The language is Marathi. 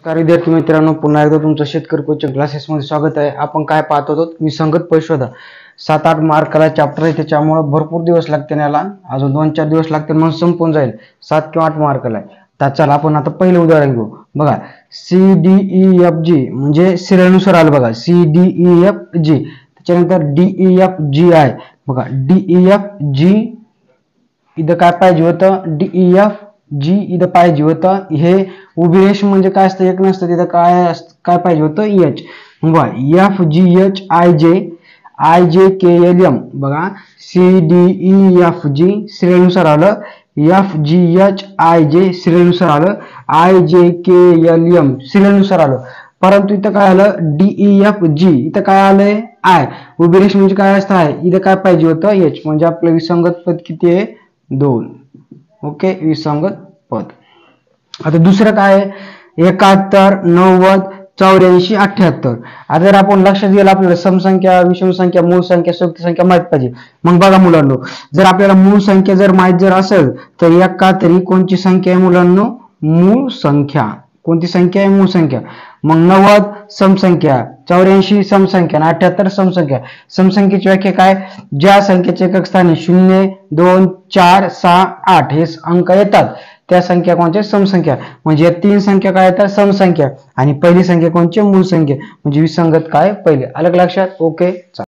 नमस्कार विद्यार्थी मित्रांनो, पुन्हा एकदा तुमचं शेतकरी कोचिंग क्लासेसमध्ये स्वागत आहे. आपण काय पाहत होतो, विसंगत परिशोधा 7-8 मार्काला चॅप्टर आहे, त्याच्यामुळे भरपूर दिवस लागतील याला. अजून 2-4 दिवस लागतील म्हणून संपून जाईल. 7 किंवा 8 मार्काला आहे. तर चला आपण आता पहिलं उदाहरण घेऊ. बघा, CDEFG म्हणजे सिरियलनुसार आलं. बघा, CDEFG, त्याच्यानंतर DEFGI. बघा, DEFG इथं काय पाहिजे होतं, DEFG इथं पाहिजे होतं. हे उभी रेष म्हणजे काय असतं, एक नसतं. तिथं काय पाहिजे होतं, H. बघा, FGHIJKLM. बघा, CDEFG सिरियलनुसार आलं, FGHIJ सिरियलनुसार आलं, IJKLM सिरियलनुसार आलं. परंतु इथं काय आलं, DEFG इथं काय आलंय, I. उभी रेष म्हणजे काय असतं, आहे. इथं काय पाहिजे होतं, H. म्हणजे आपलं विसंगत पद किती आहे, 2. ओके, विसंगत पद. आता दुसरं काय आहे, 71, 90, 84, 78. आता जर आपण लक्षात गेलं, आपल्याला समसंख्या, विषम संख्या, मूळ संख्या, संयुक्त संख्या माहित पाहिजे. मग बघा मुलांनो, जर आपल्याला मूळ संख्या जर माहित जर असेल तर 71 कोणची संख्या आहे मुलांनो, मूळ संख्या. कोणती संख्या आहे, मूळ संख्या. मग 90 समसंख्या, 84 समसंख्या, 78 समसंख्या. समसंख्येची व्याख्या काय, ज्या संख्येचे एकक स्थानी 0, 2, 4, 6, 8 हे अंक येतात त्या संख्या कोणत्या, समसंख्या. म्हणजे या 3 संख्या काय येतात, समसंख्या. आणि पहिली संख्या कोणची, मूळ संख्या. म्हणजे विसंगत काय, पहिले. आलं लक्षात. ओके.